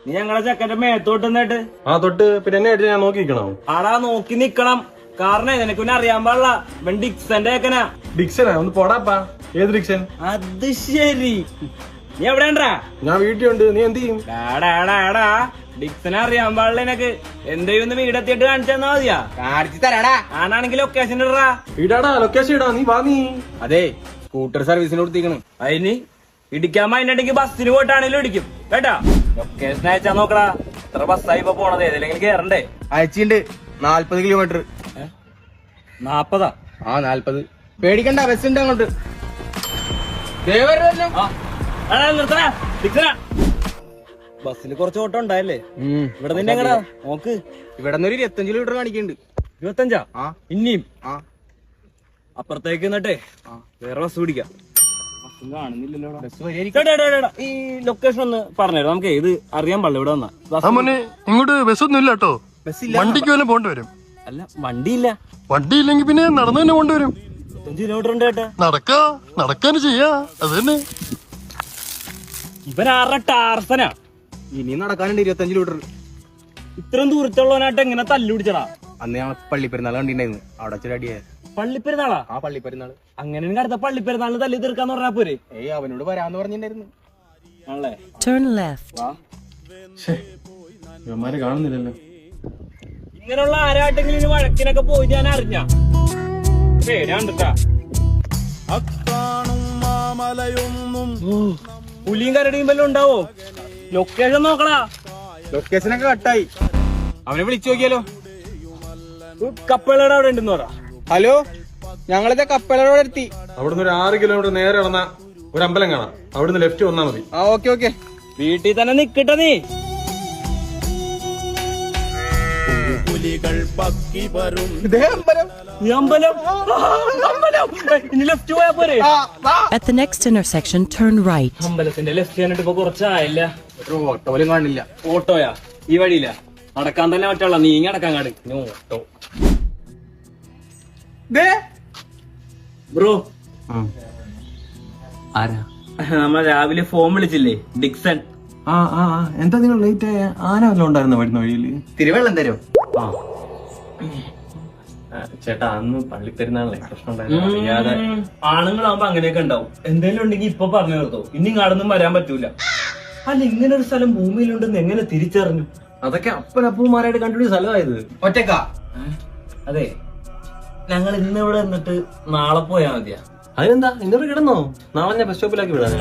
നീ ഞങ്ങളെ ചെക്കന്റെ മേത്തോട്ട് നിന്നിട്ട് ആ തൊട്ട് പിന്നെ എന്നെ ആയിട്ട് ഞാൻ നോക്കി നിൽക്കണോ? ആടാ നോക്കി നിക്കണം. കാരണം നിനക്ക് പിന്നെ അറിയാൻ പാടില്ല, ഇവൻ ഡിക്സന്റെ ചെക്കനാ. ഡിക്സനാ? ഒന്ന് പോടാപ്പാ. ഏത് ഡിക്സൻ? അത് ശരി, നീ എവിടെണ്ടാ? ഞാൻ വീട്ടിലുണ്ട്. നീ എന്ത് ചെയ്യും? ഡാടാ ഡിക്സനെ അറിയാൻ പാടില്ല നിനക്ക്. എന്തെയ്യൊന്ന് വീടെത്തിയിട്ട് കാണിച്ചു തന്നാ മതിയാ? കാണിച്ചു തരാടാ. ആണാണെങ്കിൽ ലൊക്കേഷൻ ഇടാ. ഇടാടാ, ലൊക്കേഷൻ ഇടാ. നീ വാ. നീ അതെ സ്കൂട്ടർ സർവീസിന് കൊടുത്തിരിക്കണ്. അതിന് ഇടിക്കാൻ മൈൻഡുണ്ടെങ്കിൽ ബസ്സിന് പോയിട്ടാണെങ്കിലും ഇടിക്കും കേട്ടാ. ലൊക്കേഷൻ അയച്ചാ നോക്കടാ. എത്ര ബസ്സായി ഇപ്പൊ പോണത്? ഏതെങ്കിലും കേറണ്ടേ? അയച്ചിണ്ട് 40 കിലോമീറ്റർ. 40? ആ 40. പേടിക്കണ്ട, ബസ് ഉണ്ട് അങ്ങോട്ട്. ബസ്സിൽ കുറച്ച് ഓട്ടം ഉണ്ടായല്ലേ? ഇവിടെ നിന്നെ എങ്ങടാ നോക്ക്. ഇവിടെ നിന്ന് ഒരു 25 കിലോമീറ്റർ കാണിക്കുന്നുണ്ട്. 25? ആ ഇനിയും ആ അപ്പുറത്തേക്ക് നിന്നിട്ടേ വേറെ ബസ് പിടിക്കാം. ഈ ലൊക്കേഷൻ ഒന്ന് പറഞ്ഞുതരാം. നമുക്ക് ഇത് അറിയാൻ പാടില്ല. ഇവിടെ വന്നാ മോനെ ഇങ്ങോട്ട് ബസ്സൊന്നും ഇല്ല കേട്ടോ. ബസ്സില്ല. വണ്ടിക്ക് വല്ലതും പോണ്ടി വരും. അല്ല വണ്ടിയില്ല. വണ്ടി ഇല്ലെങ്കിൽ പിന്നെ നടന്നു തന്നെ കൊണ്ടുവരും. 25 കിലോമീറ്റർ ഉണ്ട് കേട്ടാ. നടക്കാന് ചെയ്യാ. അത് തന്നെ. ഇവൻ ആരുടെ ടാർസനാ? ഇനി നടക്കാനുണ്ട് 25 കിലോമീറ്റർ. ഇത്രയും ദൂരത്തുള്ളവനായിട്ട് എങ്ങനെ തല്ലുപിടിച്ചടാ? അന്ന് ഞാൻ പള്ളിപ്പെരുന്നാൾ കണ്ടിട്ടുണ്ടായിരുന്നു. അവിടെ വെച്ചൊരു അടിയാ. പള്ളിപ്പെരുന്നാളാ? ആ പള്ളിപ്പെരുന്നാൾ. അങ്ങനെ അടുത്ത പള്ളിപ്പെരുന്നാളിന് തല്ലി തീർക്കാന്ന് പറഞ്ഞാ പോരെ? അവനോട് വരാന്ന് പറഞ്ഞിട്ടുണ്ടായിരുന്നു. ആണല്ലേ? Turn left. ഇവന്മാരെ കാണുന്നില്ലല്ലോ. ഇങ്ങനെയുള്ള ആരാട്ടെങ്കിലും ഇനി വഴക്കിനൊക്കെ പോയി ഞാൻ അറിഞ്ഞ പേരാണ്ടാ. പുലിയും കരടിയും വല്ലതും ഉണ്ടാവോ? ലൊക്കേഷൻ നോക്കടാ. ലൊക്കേഷനൊക്കെ കട്ടായി. അവനെ വിളിച്ചു നോക്കിയാലോ? കപ്പലയുടെ അവിടെ ഉണ്ടെന്ന് പറ. ഹലോ, ഞങ്ങളിത് കപ്പലോടെ എത്തി. അവിടുന്ന് ഒരു 6 കിലോമീറ്റർ നേരെ നടന്ന ഒരു അമ്പലം കാണാം. അവിടുന്ന് ലെഫ്റ്റ് വന്നാ മതി. ആ ഓക്കെ. വീട്ടിൽ തന്നെ നിക്കട്ടെ നീ. ഇതേ അമ്പലം. ഈ അമ്പലം ഇനി ലെഫ്റ്റ് പോയാ പോരെ? At the next intersection, turn right. അമ്പലത്തിന്റെ ലെഫ്റ്റ് ചെയ്യാനായിട്ട് ഇപ്പൊ കുറച്ചായില്ല. ഒരു ഓട്ടോ പോലും കാണില്ല. ഓട്ടോയാ? ഈ വഴിയില്ല, നടക്കാൻ തന്നെ പറ്റുള്ള. നീങ്ങി നടക്കാൻ കാട്. Auto bro. ആരാ? നമ്മ രാവിലെ ഫോൺ വിളിച്ചില്ലേ, ഡിക്സൺ. എന്താ നിങ്ങൾ ലേറ്റ് ആയ? ആന വല്ലതും ഉണ്ടായിരുന്ന വരുന്ന വഴിയില്? തിരുവെള്ളം തരും. ചേട്ടാ, അന്ന് പള്ളിപ്പെരുന്നാളെ പ്രശ്നം ഉണ്ടായിരുന്നു. ആണുങ്ങളാവുമ്പോ അങ്ങനെയൊക്കെ ഉണ്ടാവും. എന്തെങ്കിലും ഉണ്ടെങ്കിൽ ഇപ്പൊ പറഞ്ഞു നിർത്തോ. ഇനി ഇങ്ങാടൊന്നും വരാൻ പറ്റൂല. അല്ല, ഇങ്ങനെ ഒരു സ്ഥലം ഭൂമിയിലുണ്ടെന്ന് എങ്ങനെ തിരിച്ചറിഞ്ഞു? അതൊക്കെ അപ്പനപ്പൂമാരായിട്ട് കണ്ടുപിടിച്ച സ്ഥലമായത്. ഒറ്റക്കാ? അതെ, ഞങ്ങൾ ഇന്ന് ഇവിടെ നിന്നിട്ട് നാളെ പോയാ മതിയാ. അതിനെന്താ? ഇന്നോട് കിടന്നോ? നാളെ ഞാൻ ബസ് സ്റ്റോപ്പിലാക്കി വിടാൻ.